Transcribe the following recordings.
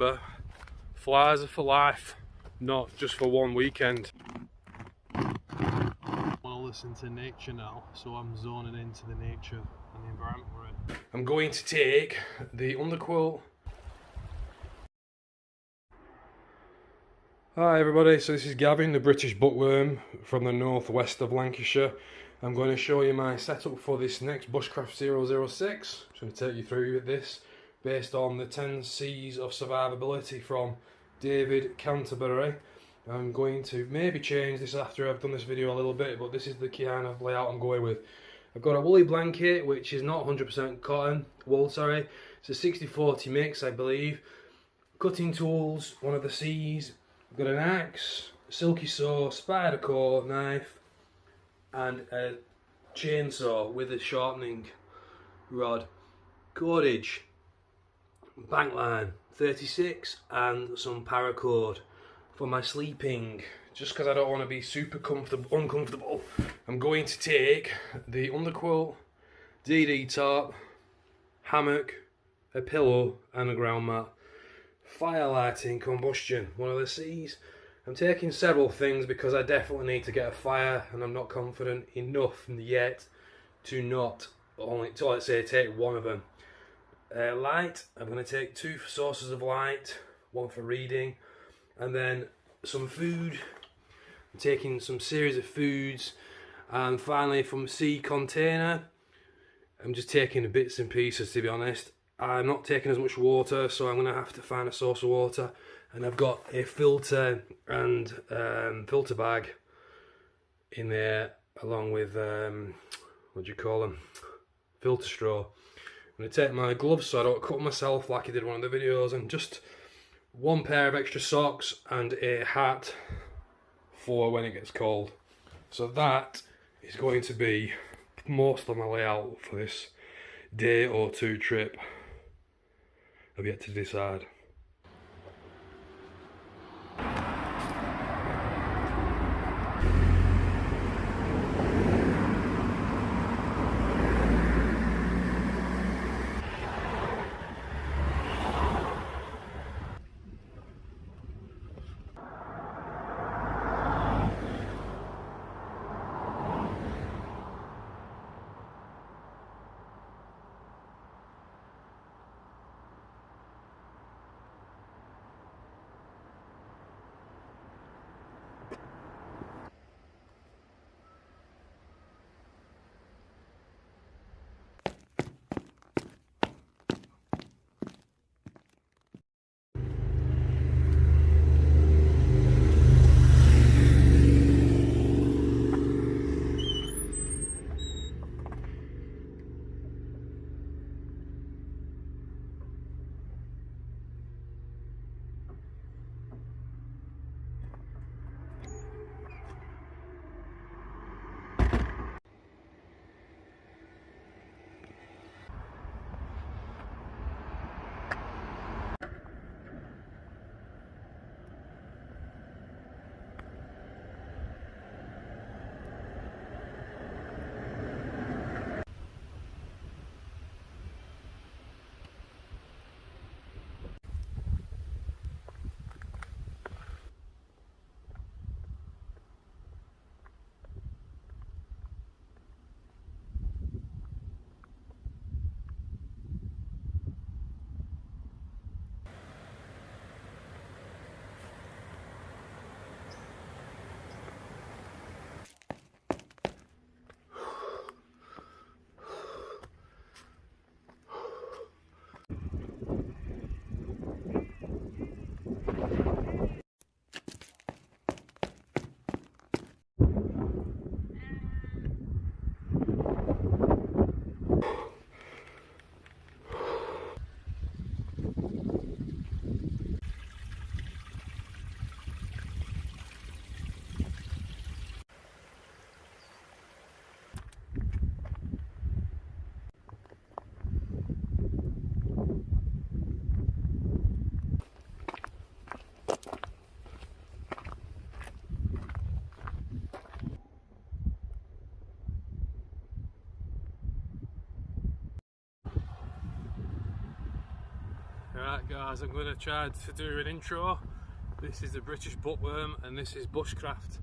remember, flies are for life, not just for one weekend. I want to listen to nature now, so I'm zoning into the nature and the environment we're in. I'm going to take the underquilt. Hi everybody, so this is Gavin, the British bookworm from the northwest of Lancashire. I'm going to show you my setup for this next Bushcraft 006. I'm going to take you through this based on the 10 C's of survivability from David Canterbury. I'm going to maybe change this after I've done this video a little bit, but this is the kind of layout I'm going with. I've got a woolly blanket, which is not 100% cotton, wool, sorry. It's a 60-40 mix, I believe. Cutting tools, one of the C's. I've got an axe, a silky saw, spider core knife, and a chainsaw with a shortening rod. Cordage, bank line 36, and some paracord for my sleeping. Just because I don't want to be super uncomfortable, I'm going to take the underquilt, DD top, hammock, a pillow, and a ground mat. Firelighting combustion, one of the C's. I'm taking several things because I definitely need to get a fire, and I'm not confident enough yet to let's say take one of them. Light, I'm going to take 2 sources of light, one for reading, and then some food. I'm taking some series of foods, and finally from C container, I'm just taking the bits and pieces, to be honest. I'm not taking as much water, so I'm going to have to find a source of water. And I've got a filter and filter bag in there, along with, what do you call them? Filter straw. I'm going to take my gloves so I don't cut myself like I did in one of the videos, and just 1 pair of extra socks and a hat for when it gets cold. So that is going to be most of my layout for this day or 2 trip. I've yet to decide. Right guys, I'm going to try to do an intro. This is the British Bookworm and this is Bushcraft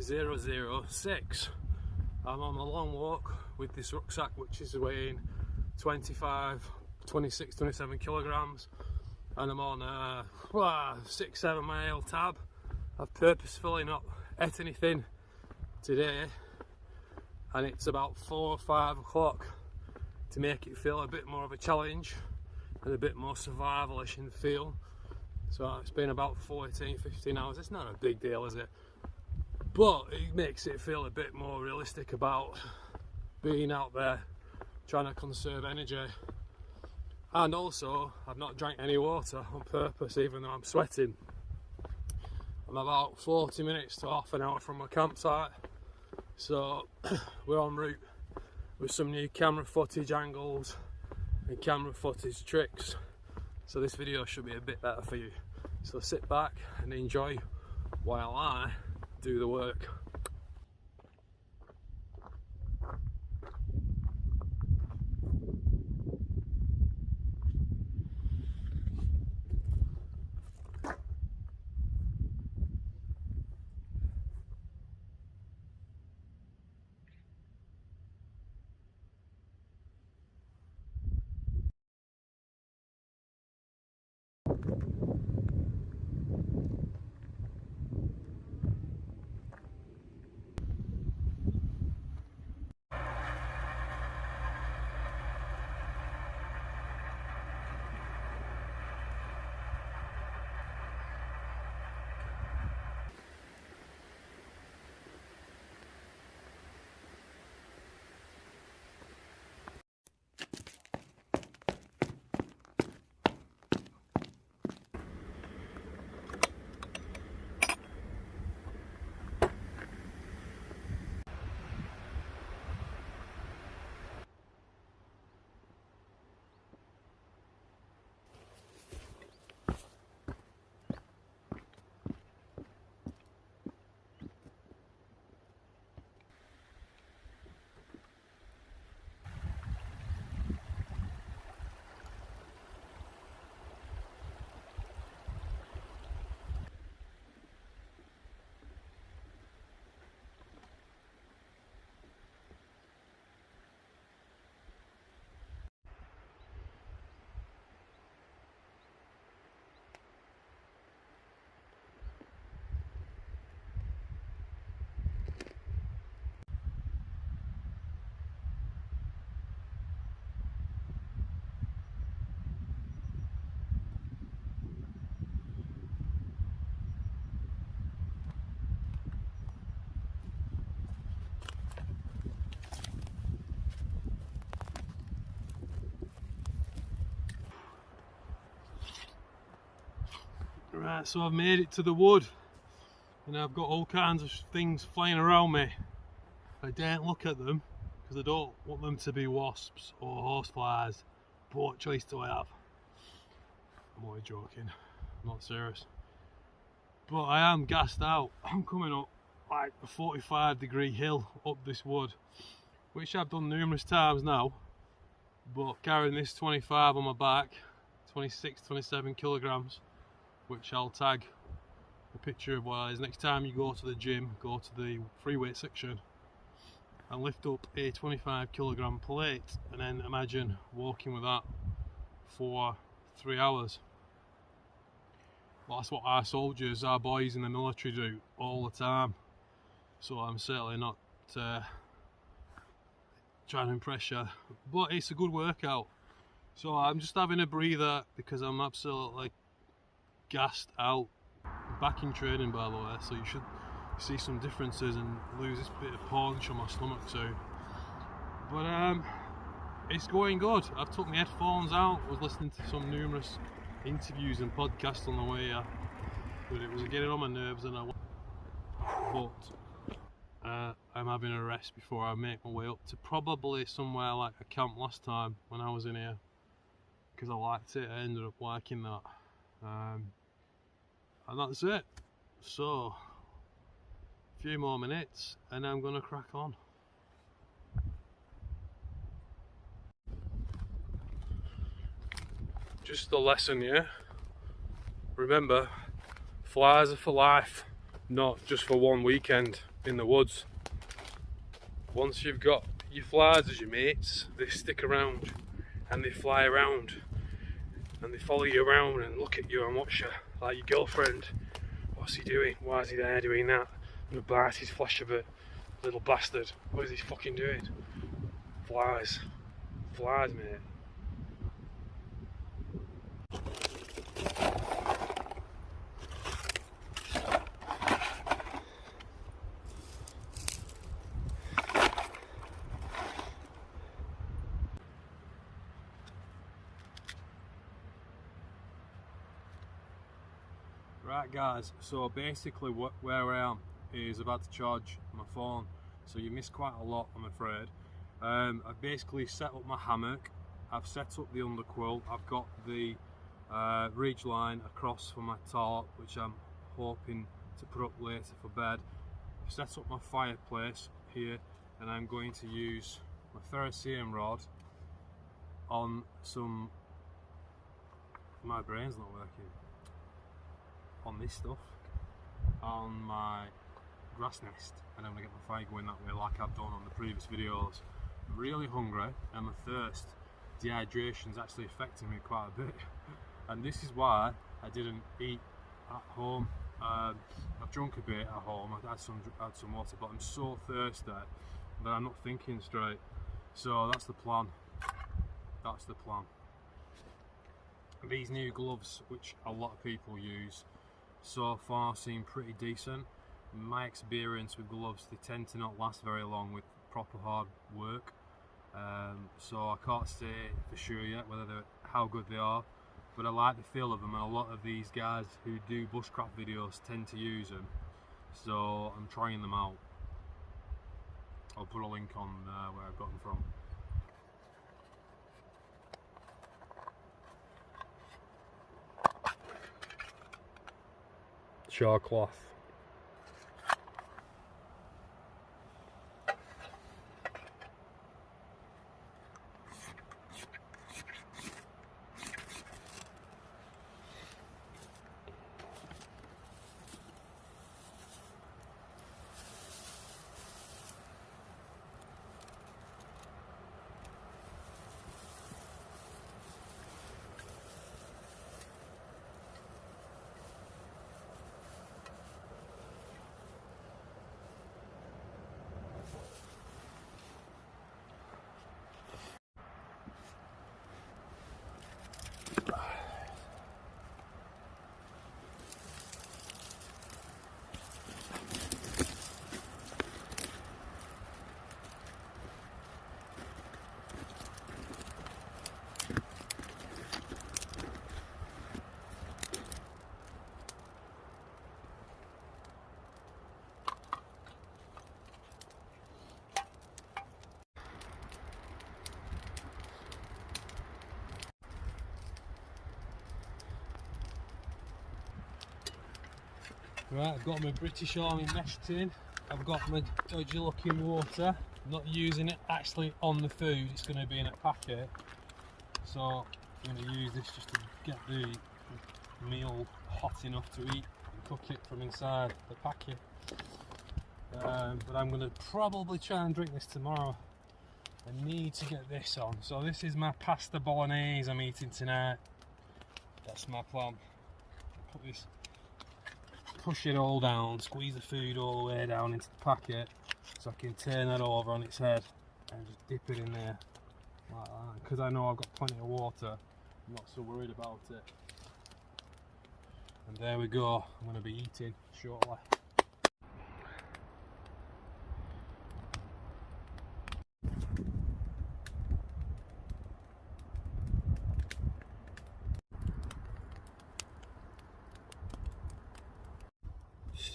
006. I'm on a long walk with this rucksack which is weighing 26, 27 kilograms, and I'm on a 6-7 mile tab. I've purposefully not ate anything today and it's about 4 or 5 o'clock to make it feel a bit more of a challenge and a bit more survivalish in the feel. So it's been about 14-15 hours. It's not a big deal, is it? But it makes it feel a bit more realistic about being out there trying to conserve energy. And also, I've not drank any water on purpose, even though I'm sweating. I'm about 40 minutes to half an hour from my campsite, so we're en route with some new camera footage angles and camera footage tricks, so this video should be a bit better for you. So sit back and enjoy while I do the work. Right, so I've made it to the wood and I've got all kinds of things flying around me. I daren't look at them because I don't want them to be wasps or horseflies. But what choice do I have? I'm only joking, I'm not serious. But I am gassed out. I'm coming up like a 45-degree hill up this wood, which I've done numerous times now, but carrying this 25 on my back, 26, 27 kilograms, which I'll tag a picture of where is next time you go to the gym, go to the free weight section and lift up a 25 kilogram plate, and then imagine walking with that for 3 hours. Well, that's what our soldiers, our boys in the military do all the time, so I'm certainly not trying to impress you, but it's a good workout. So I'm just having a breather because I'm absolutely gassed out. I'm back in training, by the way, so you should see some differences and lose this bit of punch on my stomach too. But it's going good. I've took my headphones out, was listening to some numerous interviews and podcasts on the way here, but it was getting on my nerves, and I'm having a rest before I make my way up to probably somewhere like a camp last time when I was in here, because I liked it. I ended up liking that. And that's it. So a few more minutes and I'm gonna crack on. Just a lesson, yeah. remember, flies are for life, not just for one weekend in the woods. Once you've got your flies as your mates, they stick around and they fly around and they follow you around and look at you and watch you like your girlfriend. What's he doing? Why is he there doing that? I'm gonna bite his flesh a bit, little bastard. What is he fucking doing? Flies. Flies, mate. Right guys, so basically where I am is about to charge my phone, so you missed quite a lot, I'm afraid. I've basically set up my hammock, I've set up the underquilt, I've got the ridge line across for my tarp, which I'm hoping to put up later for bed. I've set up my fireplace here, and I'm going to use my ferrocerium rod on some, my brain's not working, on this stuff, on my grass nest, and I'm going to get my fire going that way like I've done on the previous videos. I'm really hungry and my thirst, dehydration is actually affecting me quite a bit, and this is why I didn't eat at home. I've drunk a bit at home, I've had some water, but I'm so thirsty that I'm not thinking straight. So that's the plan. That's the plan. These new gloves, which a lot of people use, so far seem pretty decent. In my experience with gloves, they tend to not last very long with proper hard work. So I can't say for sure yet how good they are, but I like the feel of them, and a lot of these guys who do bushcraft videos tend to use them, so I'm trying them out. I'll put a link on where I've got them from. Char cloth. Right, I've got my British Army mesh tin, I've got my dodgy looking water, I'm not using it actually on the food, it's going to be in a packet, so I'm going to use this just to get the meal hot enough to eat and cook it from inside the packet. But I'm going to probably try and drink this tomorrow. I need to get this on. So this is my pasta bolognese I'm eating tonight. That's my plan. Put this, push it all down, squeeze the food all the way down into the packet so I can turn that over on its head and just dip it in there like that. Because I know I've got plenty of water, I'm not so worried about it. And there we go, I'm going to be eating shortly.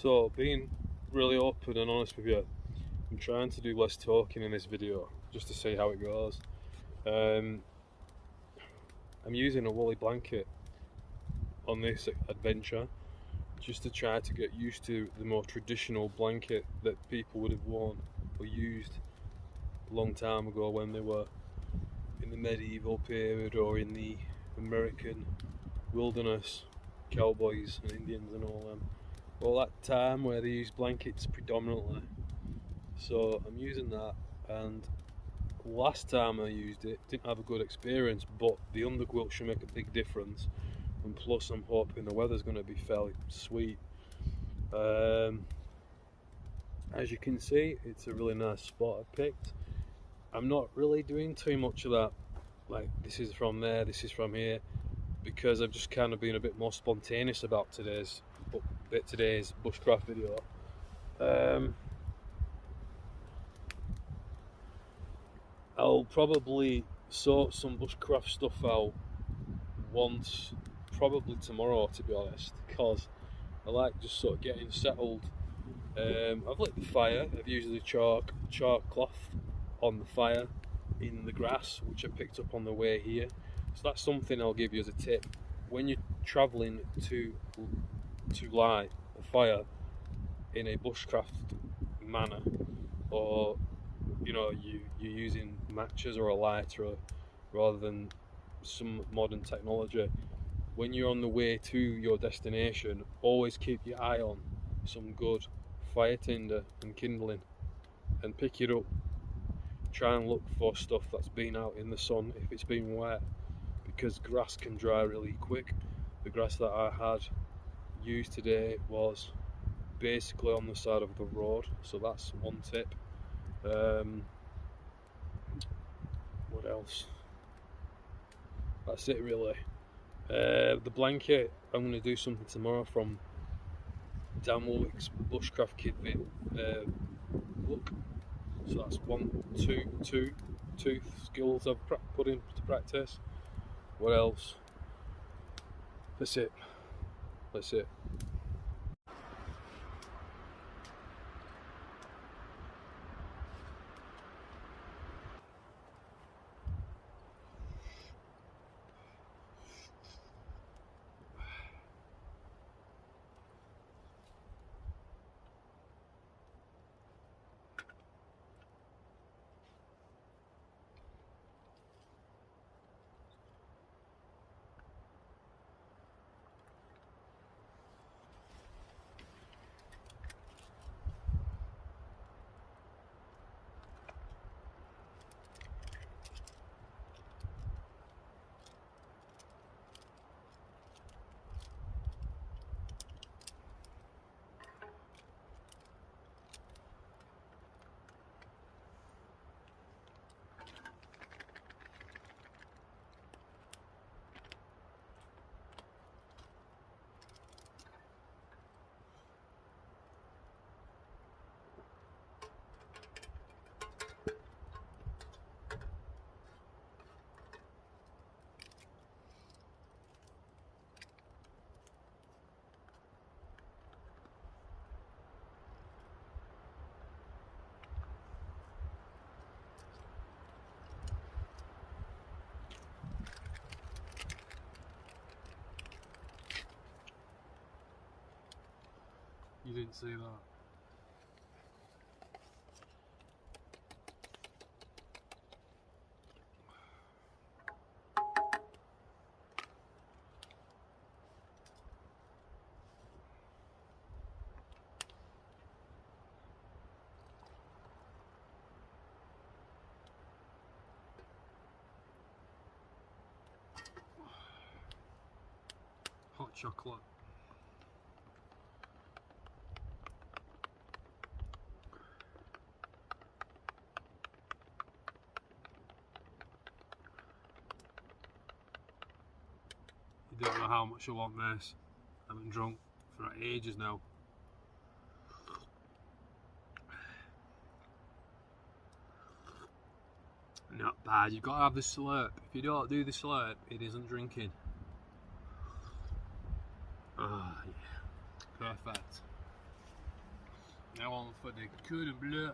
So, being really open and honest with you, I'm trying to do less talking in this video, just to see how it goes. I'm using a woolly blanket on this adventure, just to try to get used to the more traditional blanket that people would have worn or used a long time ago when they were in the medieval period or in the American wilderness. cowboys and Indians and all them. All that time where they use blankets predominantly. So I'm using that, and last time I used it, didn't have a good experience, but the underquilt should make a big difference. And plus I'm hoping the weather's going to be fairly sweet. As you can see, it's a really nice spot I picked. I'm not really doing too much of that, like this is from there, this is from here, because I've just kind of been a bit more spontaneous about today's bushcraft video. I'll probably sort some bushcraft stuff out once, probably tomorrow to be honest, because I like just sort of getting settled. I've lit the fire, I've used the chalk cloth on the fire in the grass, which I picked up on the way here. So that's something I'll give you as a tip. When you're travelling to light a fire in a bushcraft manner, or you know, you're using matches or a lighter rather than some modern technology, when you're on the way to your destination, always keep your eye on some good fire tinder and kindling, and pick it up. Try and look for stuff that's been out in the sun if it's been wet, because grass can dry really quick. The grass that I had used today was basically on the side of the road, so that's one tip. What else? That's it really. The blanket, I'm going to do something tomorrow from Dan Woolwick's Bushcraft Kit book. So that's two skills I've put into practice. What else? That's it. You didn't see that. Hot chocolate. You don't know how much I want this. I haven't drunk for ages now. Not bad, you've got to have the slurp. If you don't do the slurp, it isn't drinking. Ah, yeah. Perfect. Now on for the cordon bleu.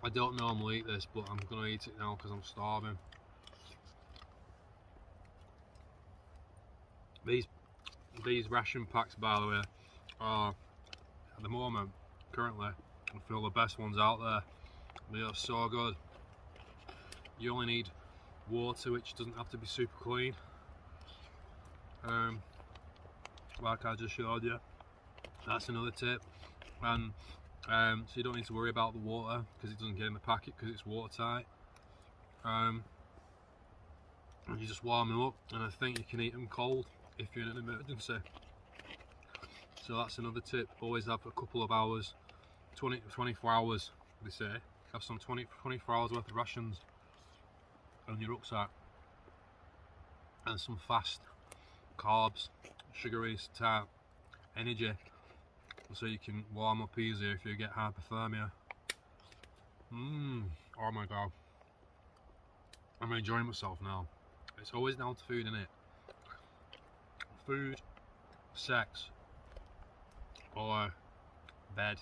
I don't normally eat this, but I'm gonna eat it now because I'm starving. These ration packs, by the way, are at the moment, currently, I feel the best ones out there. They are so good. You only need water, which doesn't have to be super clean. Like I just showed you. That's another tip. And so you don't need to worry about the water because it doesn't get in the packet because it's watertight. And you just warm them up, and I think you can eat them cold if you're in an emergency. So that's another tip. Always have a couple of hours, 24 hours they say. Have some 24 hours worth of rations on your rucksack, and some fast carbs, sugary type energy, so you can warm up easier if you get hypothermia. Oh my god, I'm enjoying myself now. It's always down to food, innit? Food, sex, or bed.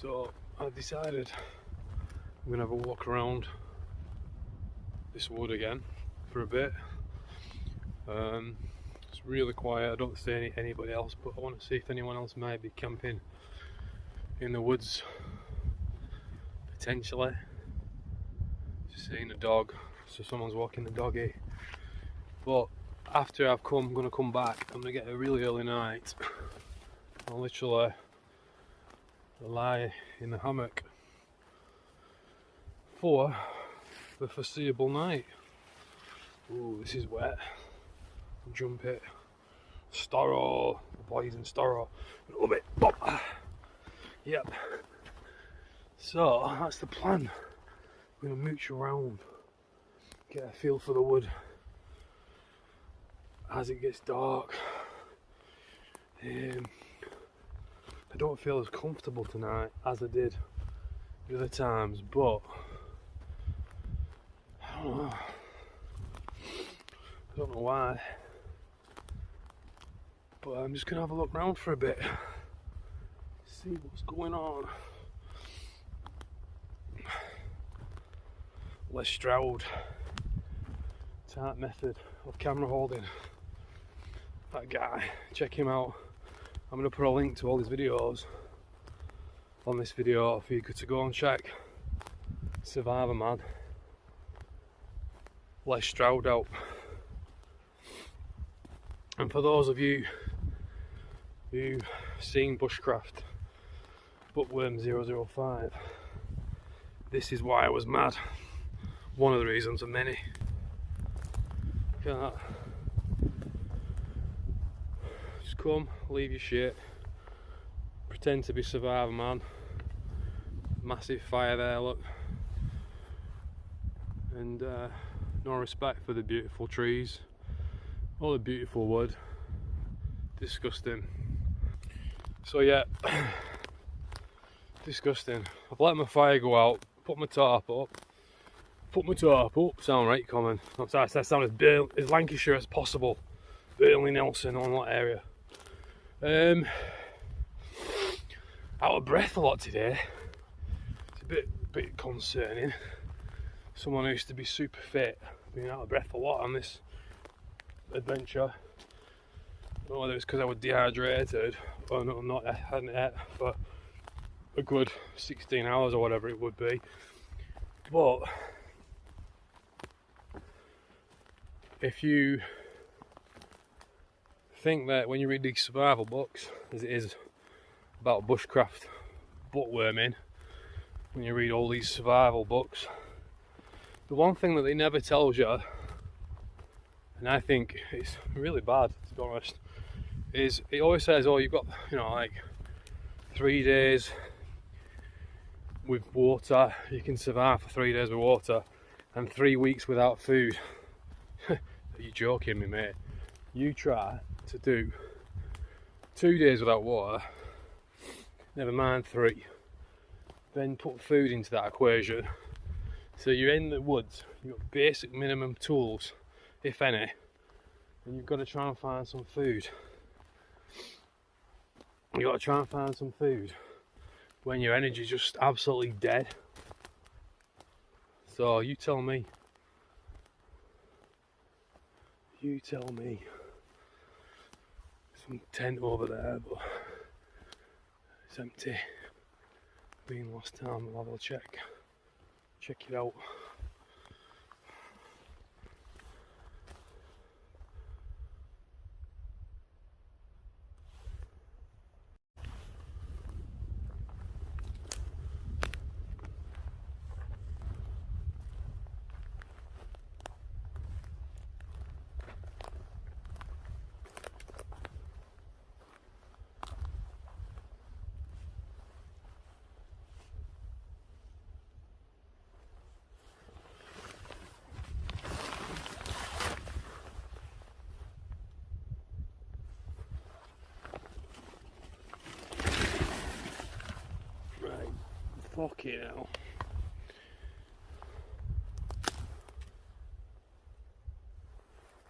So I've decided I'm gonna have a walk around this wood again for a bit. It's really quiet. I don't see anybody else, but I want to see if anyone else might be camping in the woods potentially. Just seeing a dog, so someone's walking the doggy. But after I'm gonna come back. I'm gonna get a really early night. I'll literally lie in the hammock for the foreseeable night. Ooh, this is wet. Jump it. Storrow, the boys in Storrow. A little bit. Bop. Yep. So that's the plan. I'm gonna mooch around, get a feel for the wood as it gets dark. I don't feel as comfortable tonight as I did the other times, but I don't know why, but I'm just gonna have a look around for a bit, see what's going on. Les Stroud type method of camera holding. That guy, check him out. I'm going to put a link to all his videos on this video for you to go and check. Survivor man, Les Stroud out. And for those of you who've seen Bushcraft Bookworm 005, this is why I was mad. One of the reasons of many. Look at that. Just come, leave your shit, pretend to be Survivor man. Massive fire there, look. And no respect for the beautiful trees or the beautiful wood. Disgusting. So yeah, disgusting. I've let my fire go out, put my tarp up. Sound right common. I sound as Lancashire as possible. Burnley, Nelson, on that area. Out of breath a lot today. It's a bit concerning. Someone who used to be super fit, being out of breath a lot on this adventure. I don't know whether it's because I was dehydrated or not. I hadn't ate for a good 16 hours or whatever it would be. But if you think that when you read these survival books, as it is about bushcraft bookworming, when you read all these survival books, the one thing that they never tells you, and I think it's really bad to be honest, is it always says, oh, you've got, like 3 days with water, you can survive for 3 days with water, and 3 weeks without food. Are you joking me, mate? You try to do 2 days without water, never mind 3, then put food into that equation. So you're in the woods, you've got basic minimum tools, if any, and you've got to try and find some food. You've got to try and find some food when your energy's just absolutely dead. So you tell me. You tell me. Some tent over there, but it's empty. Been last time, I'll have a check it out. Fucking hell.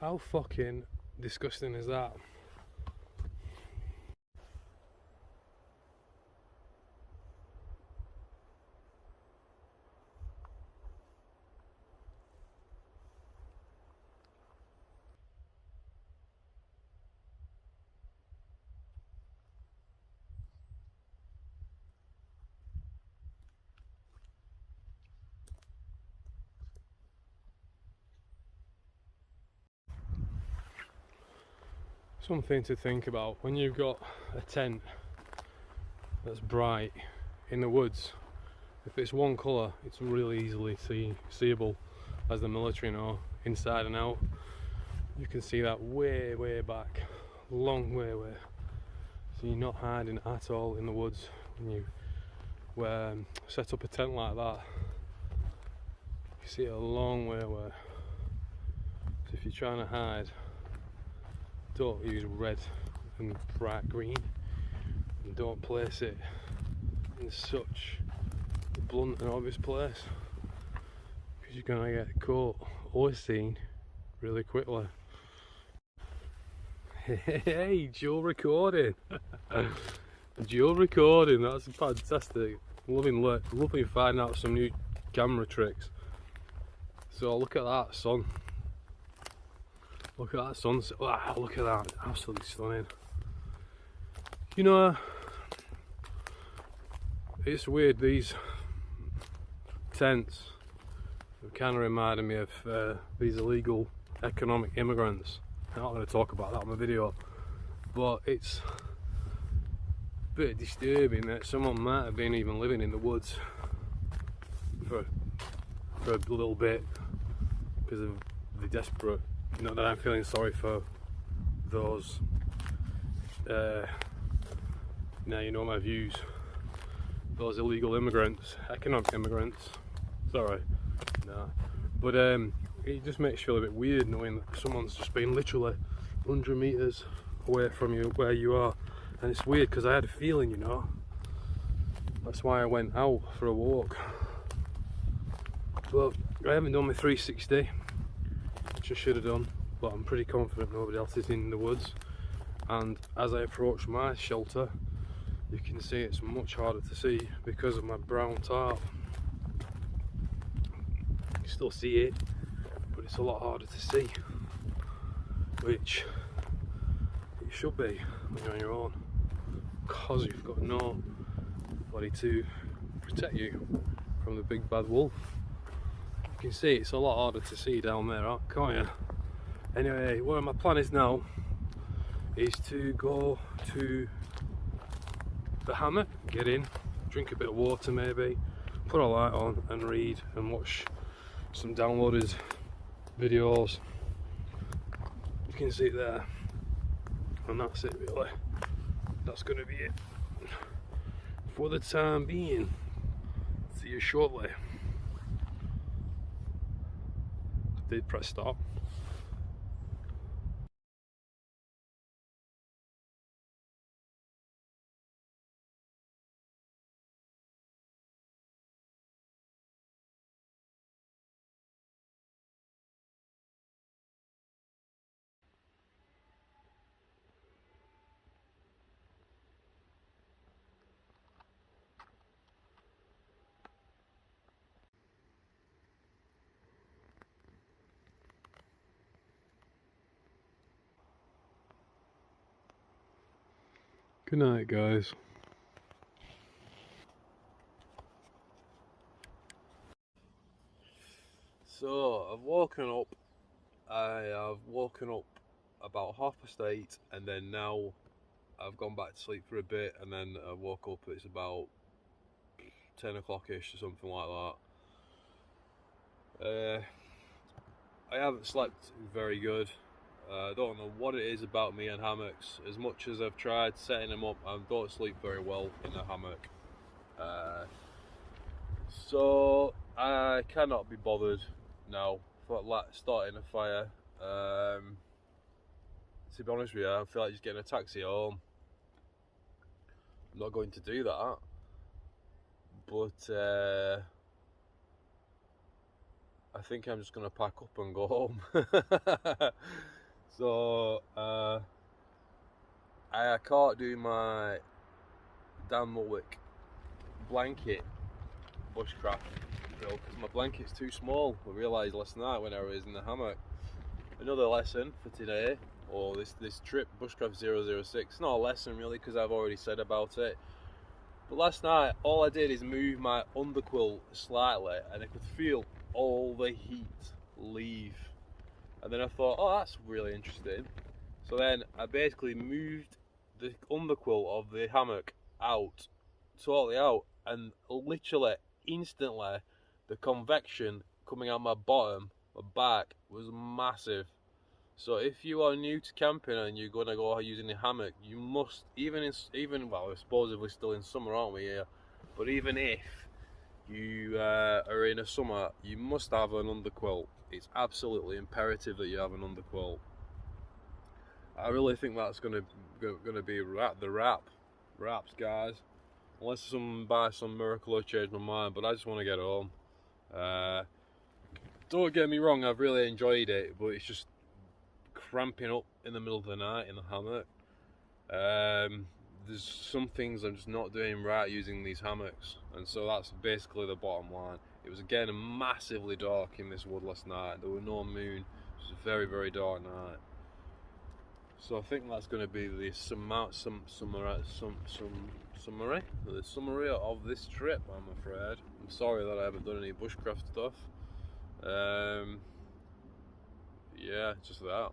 How fucking disgusting is that? Something to think about when you've got a tent that's bright in the woods. If it's one colour, it's really easily seeable, as the military know, inside and out. You can see that way back, long way. So you're not hiding at all in the woods when you set up a tent like that. You see it a long way away. So if you're trying to hide, don't use red and bright green, and don't place it in such a blunt and obvious place, because you're gonna get caught or seen really quickly. Hey, dual recording. Dual recording, that's fantastic. Loving finding out some new camera tricks. So look at that sun. Look at that sunset. Wow, look at that. Absolutely stunning. You know, it's weird, these tents kind of reminded me of these illegal economic immigrants. I'm not going to talk about that in my video, but it's a bit disturbing that someone might have been even living in the woods for a little bit because of the desperate. Not that I'm feeling sorry for those, now you know my views, those illegal immigrants, economic immigrants, sorry, no, but it just makes you feel a bit weird knowing that someone's just been literally 100 metres away from you, where you are, and it's weird because I had a feeling, you know, that's why I went out for a walk, but I haven't done my 360, which I should have done, but I'm pretty confident nobody else is in the woods. And as I approach my shelter, you can see it's much harder to see because of my brown tarp. You can still see it, but it's a lot harder to see, which it should be when you're on your own, because you've got nobody to protect you from the big bad wolf. You can see it's a lot harder to see down there, can't you? Anyway, what my plan is now is to go to the hammock, get in, drink a bit of water maybe, put a light on and read and watch some downloaded videos. You can see it there, and that's it really. That's going to be it for the time being. See you shortly. did press stop. Good night, guys. So I've woken up. I have woken up about 8:30, and then now I've gone back to sleep for a bit, and then I woke up. It's about 10 o'clock-ish or something like that. I haven't slept very good. I don't know what it is about me and hammocks. As much as I've tried setting them up, I don't sleep very well in a hammock. So I cannot be bothered now for starting a fire. To be honest with you, I feel like just getting a taxi home. I'm not going to do that, but I think I'm just going to pack up and go home. So I can't do my Dan Mulwick blanket bushcraft drill because my blanket's too small. I realised last night when I was in the hammock. Another lesson for today, or this trip, Bushcraft 006. Not a lesson really because I've already said about it. But last night all I did is move my underquilt slightly and I could feel all the heat leave. And then I thought, oh, that's really interesting. So then I basically moved the underquilt of the hammock out, totally out, and literally instantly the convection coming out my bottom, my back, was massive. So if you are new to camping and you're gonna go using a hammock, you must, even well, I suppose if we're still in summer, aren't we here? But even if you are in a summer, you must have an underquilt. It's absolutely imperative that you have an underquilt. I really think that's gonna be the wraps, guys. Unless by some miracle I change my mind, but I just want to get home. Don't get me wrong, I've really enjoyed it, but it's just cramping up in the middle of the night in the hammock. There's some things I'm just not doing right using these hammocks, and so that's basically the bottom line. It was again massively dark in this wood last night. There was no moon. It was a very, very dark night. So I think that's going to be the summary of this trip, I'm afraid. I'm sorry that I haven't done any bushcraft stuff. Yeah, just that.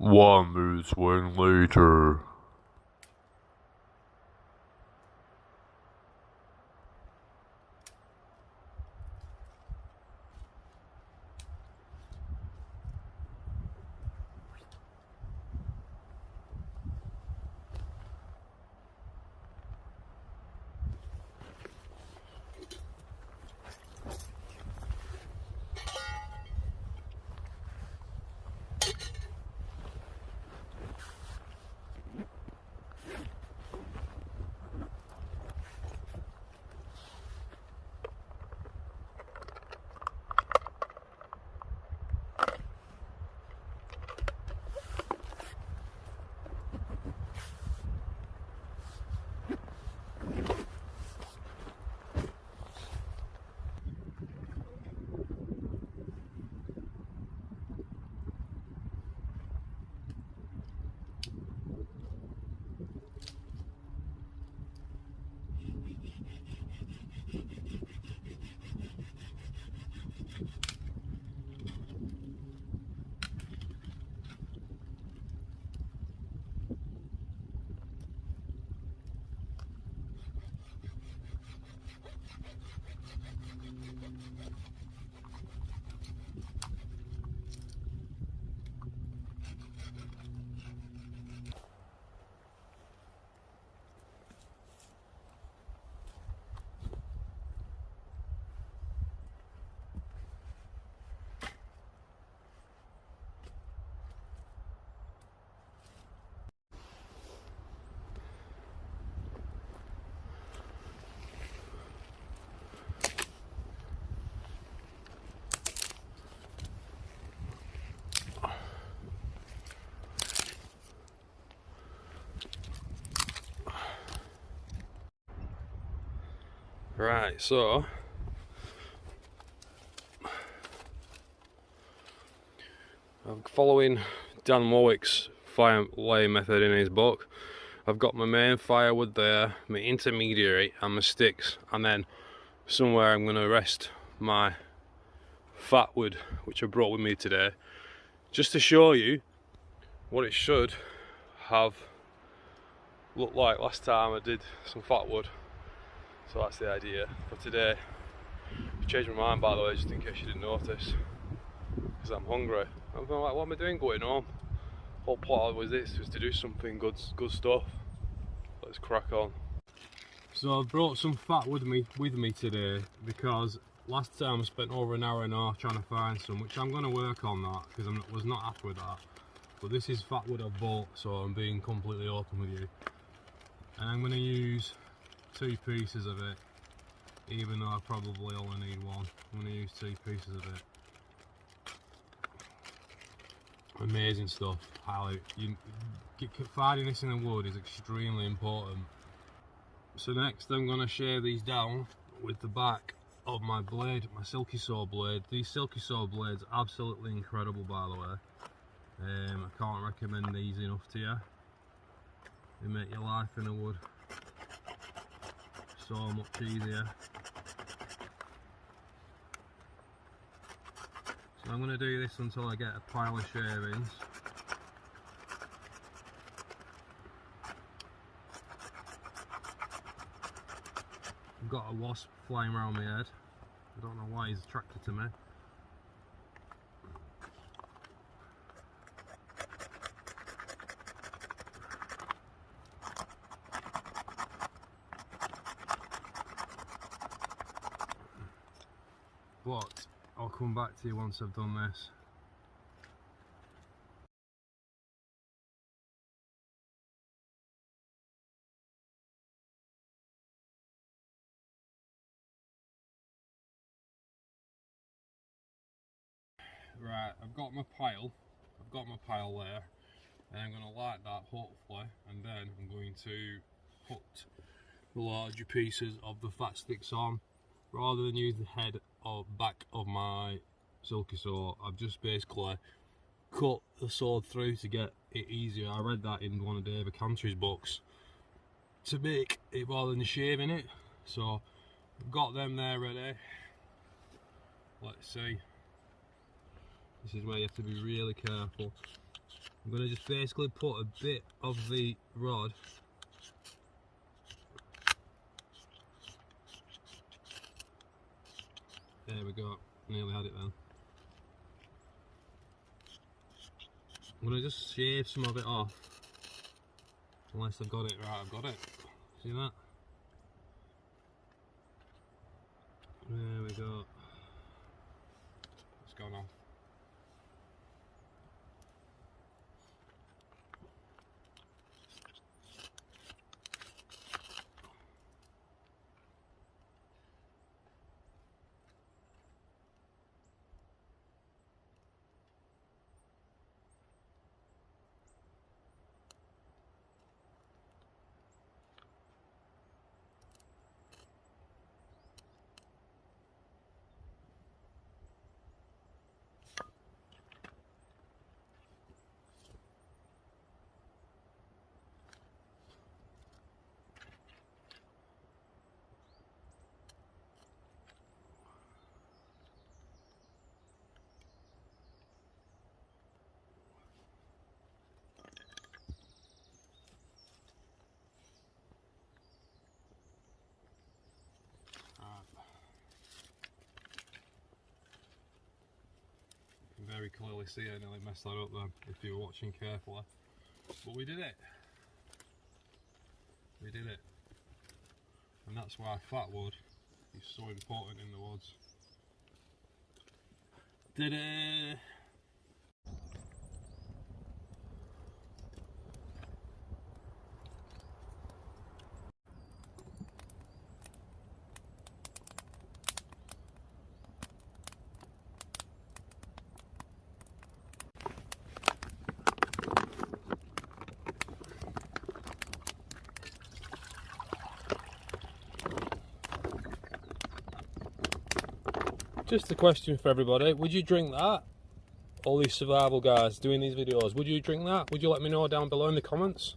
One minute when later. Right, so I'm following Dan Mowick's fire laying method in his book. I've got my main firewood there, my intermediary and my sticks, and then somewhere I'm going to rest my fat wood, which I brought with me today, just to show you what it should have looked like last time I did some fat wood. So that's the idea for today. I changed my mind, by the way, just in case you didn't notice, because I'm hungry. I'm like, what am I doing going home? Whole plot was this, was to do something good stuff. Let's crack on. So I've brought some fat with me today, because last time I spent over an hour and a half trying to find some, which I'm going to work on that, because I was not happy with that. But this is fat wood I've bought, so I'm being completely open with you. And I'm going to use 2 pieces of it, even though I probably only need 1. I'm going to use 2 pieces of it. Amazing stuff. Finding this in the wood is extremely important. So next I'm going to shave these down with the back of my blade, my silky saw blade. These silky saw blades are absolutely incredible, by the way. I can't recommend these enough to you. They make your life in the wood so much easier. So I'm going to do this until I get a pile of shavings. I've got a wasp flying around my head. I don't know why he's attracted to me. But I'll come back to you once I've done this. Right, I've got my pile there, and I'm going to light that hopefully, and then I'm going to put the larger pieces of the fat sticks on. Rather than use the head or back of my silky saw, I've just basically cut the sword through to get it easier. I read that in one of David Cantry's books, to make it rather than shaving it. So I've got them there ready. Let's see. This is where you have to be really careful. I'm going to just basically put a bit of the rod there we go, nearly had it then. I'm going to just shave some of it off. Unless I've got it right, I've got it. See that? There we go. It's gone off. Very clearly see I nearly messed that up then, if you were watching carefully. But we did it. We did it. And that's why fat wood is so important in the woods. Did it! Just a question for everybody, would you drink that? All these survival guys doing these videos, would you drink that? Would you let me know down below in the comments?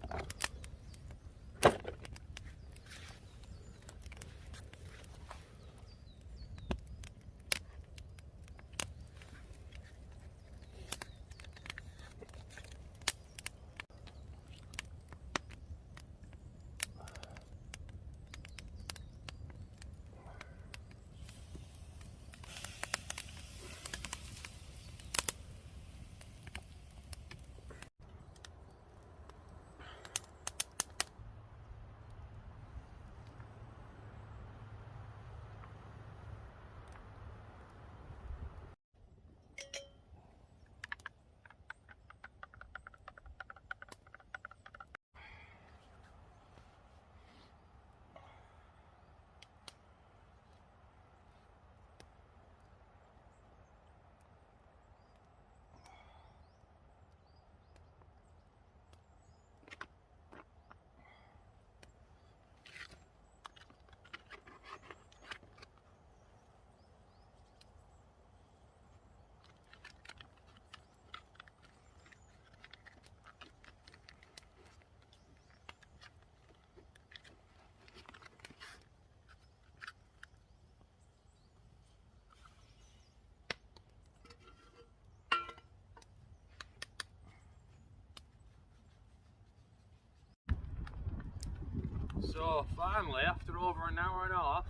So finally, after over an hour and a half,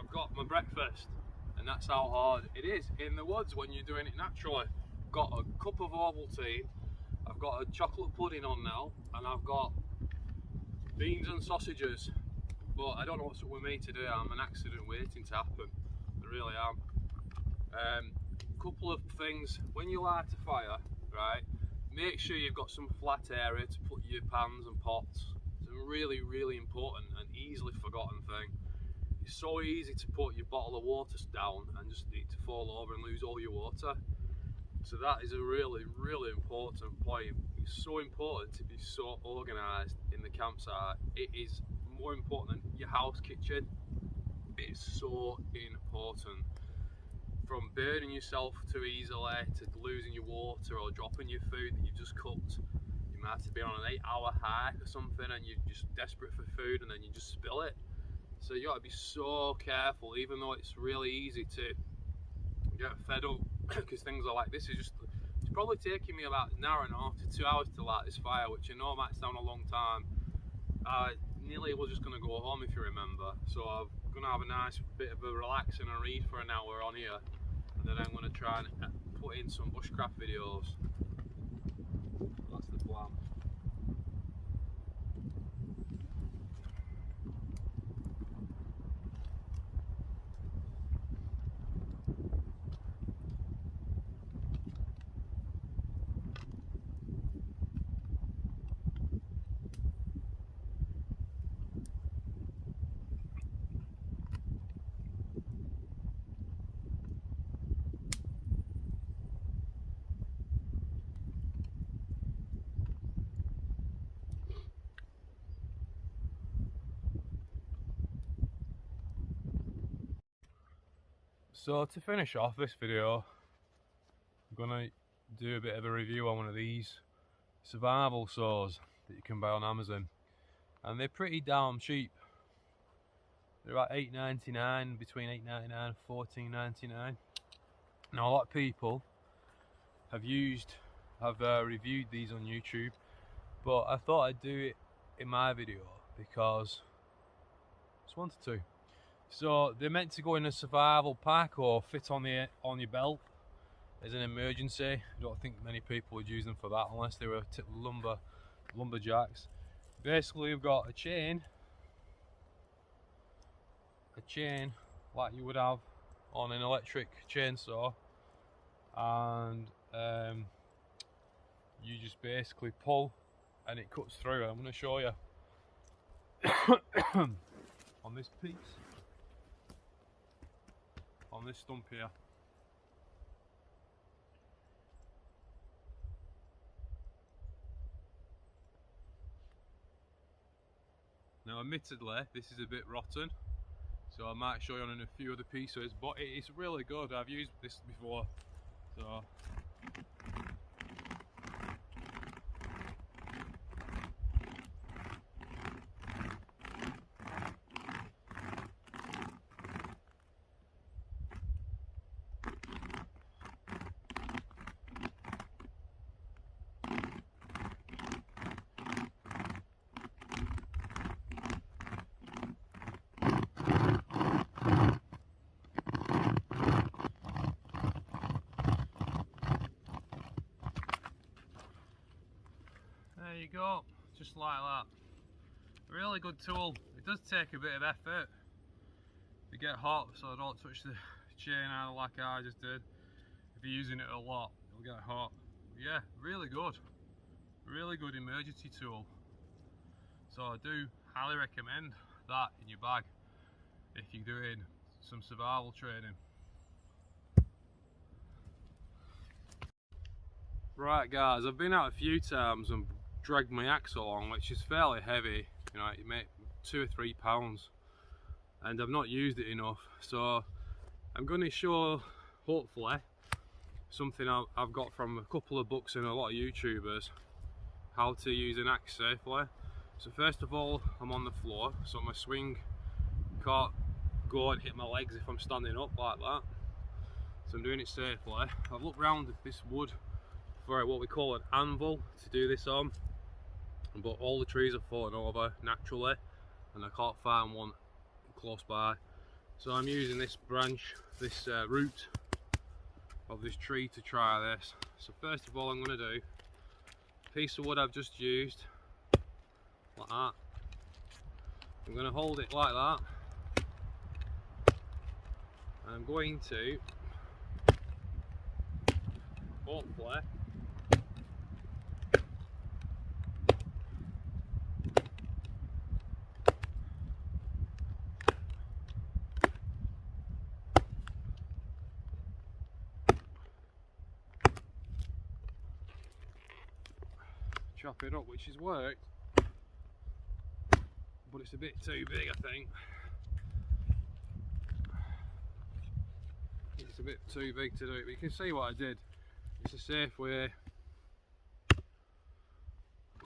I've got my breakfast, and that's how hard it is in the woods when you're doing it naturally. I've got a cup of Ovaltine, I've got a chocolate pudding on now, and I've got beans and sausages. But I don't know what's up with me today. I'm an accident waiting to happen. I really am. Couple of things. When you light a fire, right, make sure you've got some flat area to put your pans and pots. It's a really important and easily forgotten thing. It's so easy to put your bottle of water down and just need to fall over and lose all your water. So that is a really important point. It's so important to be so organised in the campsite. It is more important than your house kitchen. It's so important. From burning yourself too easily to losing your water or dropping your food that you've just cooked. You might have to be on an 8-hour hike or something and you're just desperate for food and then you just spill it. So you got to be so careful, even though it's really easy to get fed up because things are like this. It's probably taking me about an hour and a half to 2 hours to light this fire, which I know might sound a long time. Nearly was just going to go home if you remember, so I'm going to have a nice bit of a relax and a read for an hour on here, and then I'm going to try and put in some bushcraft videos. That's the plan. So to finish off this video, I'm going to do a bit of a review on one of these survival saws that you can buy on Amazon, and they're pretty damn cheap. They're about $8.99, between $8.99 and $14.99. Now a lot of people have reviewed these on YouTube, but I thought I'd do it in my video because I just wanted to. So they're meant to go in a survival pack or fit on your belt as an emergency. I don't think many people would use them for that unless they were lumberjacks. Basically, we've got a chain like you would have on an electric chainsaw, and you just basically pull and it cuts through. I'm going to show you on this piece, on this stump here. Now admittedly this is a bit rotten, so I might show you on a few other pieces, but it's really good. I've used this before, so there you go, just like that. Really good tool. It does take a bit of effort to get hot, so don't touch the chain either like I just did. If you're using it a lot, it'll get hot. But yeah, really good emergency tool. So I do highly recommend that in your bag if you're doing some survival training. Right guys, I've been out a few times and dragged my axe along, which is fairly heavy, you know, it may 2 or 3 pounds, and I've not used it enough. So I'm going to show, hopefully, something I've got from a couple of books and a lot of YouTubers, how to use an axe safely. So first of all, I'm on the floor, so my swing can't go and hit my legs if I'm standing up like that. So I'm doing it safely. I've looked round this wood for what we call an anvil to do this on, but all the trees have fallen over naturally and I can't find one close by. So I'm using this branch, this root of this tree to try this. So first of all, I'm going to do a piece of wood I've just used, like that. I'm going to hold it like that, and I'm going to hopefully chop it up, which has worked, but it's a bit too big, I think. It's a bit too big to do it, but you can see what I did. It's a safe way.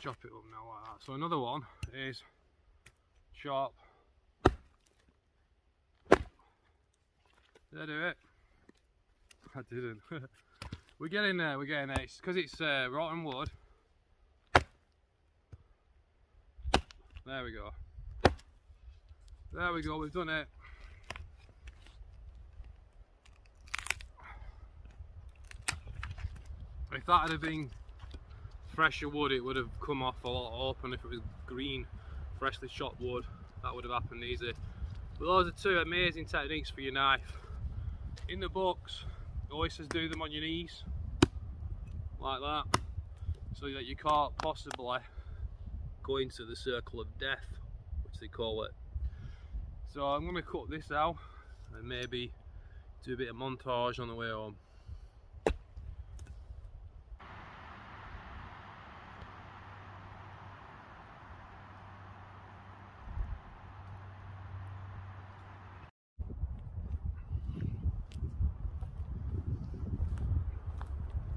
Chop it up now like that. So another one is chop. Did I do it? I didn't. We're getting there, we're getting there. It's because it's rotten wood. There we go. There we go, we've done it. If that had been fresher wood, it would have come off a lot open. If it was green, freshly chopped wood, that would have happened easy. But those are 2 amazing techniques for your knife. In the books, it always says do them on your knees, like that, so that you can't possibly go into the circle of death, which they call it. So I'm going to cut this out and maybe do a bit of montage on the way home.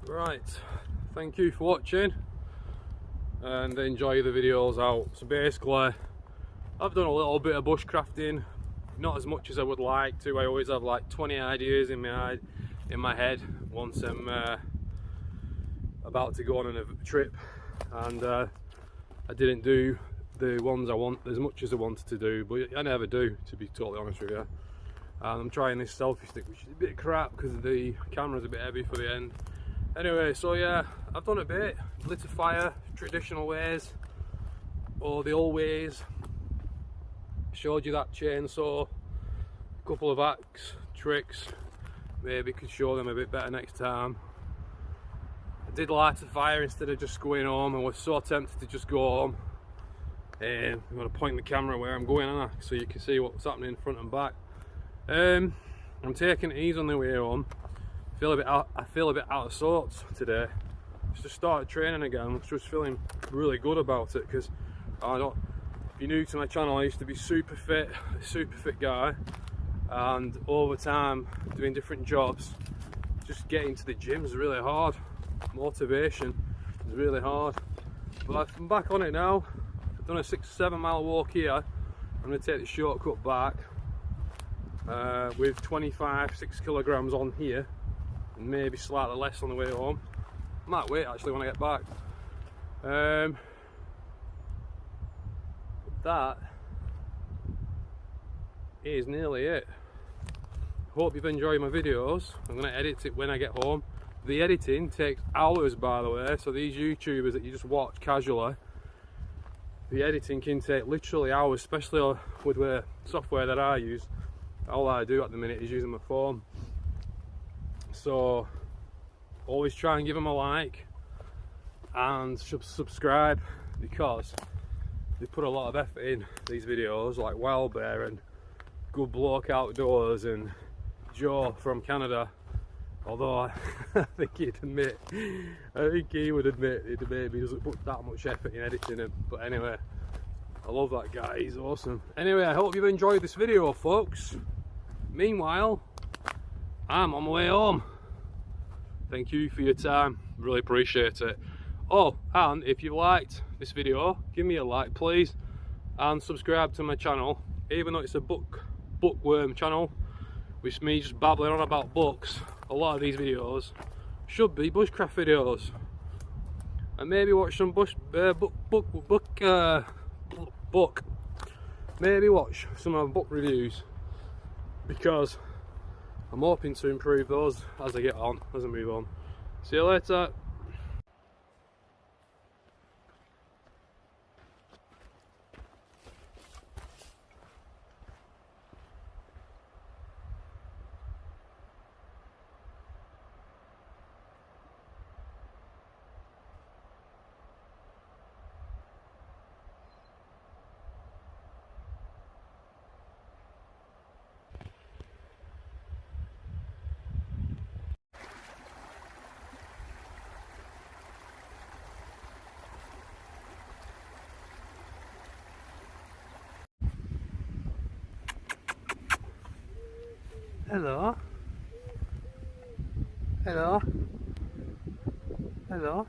Right, thank you for watching and enjoy the videos out. So basically, I've done a little bit of bushcrafting, not as much as I would like to. I always have like 20 ideas in my head once I'm about to go on a trip, and I didn't do the ones I want as much as I wanted to do, but I never do, to be totally honest with you. And I'm trying this selfie stick, which is a bit crap because the camera's a bit heavy for the end. Anyway, so yeah, I've done a bit. Lit a fire, traditional ways, or the old ways. Showed you that chainsaw, a couple of axe tricks. Maybe could show them a bit better next time. I did light a fire instead of just going home. I was so tempted to just go home. I'm going to point the camera where I'm going on, so you can see what's happening in front and back. I'm taking it easy on the way home. I feel a bit out of sorts today. Just started training again. I'm just feeling really good about it, because if you're new to my channel, I used to be super fit guy, and over time doing different jobs, just getting to the gym is really hard. Motivation is really hard, but I'm back on it now. I've done a 6-7 mile walk here. I'm going to take the shortcut back with 6 kilograms on here and maybe slightly less on the way home. I might wait actually when I get back. That is nearly it. Hope you've enjoyed my videos. I'm going to edit it when I get home. The editing takes hours, by the way, so these YouTubers that you just watch casually, the editing can take literally hours, especially with the software that I use. All I do at the minute is using my phone. So always try and give them a like and subscribe, because they put a lot of effort in these videos, like Wild Bear and Good Bloke Outdoors and Joe from Canada. Although I think he would admit it maybe doesn't put that much effort in editing him. But anyway, I love that guy, he's awesome. Anyway, I hope you've enjoyed this video, folks. Meanwhile, I'm on my way home. Thank you for your time, really appreciate it. Oh, and if you liked this video, give me a like please, and subscribe to my channel. Even though it's a bookworm channel, with me just babbling on about books, a lot of these videos should be bushcraft videos. And maybe watch some maybe watch some book reviews, because I'm hoping to improve those as I get on, as I move on. See you later. Hello. Hello. Hello.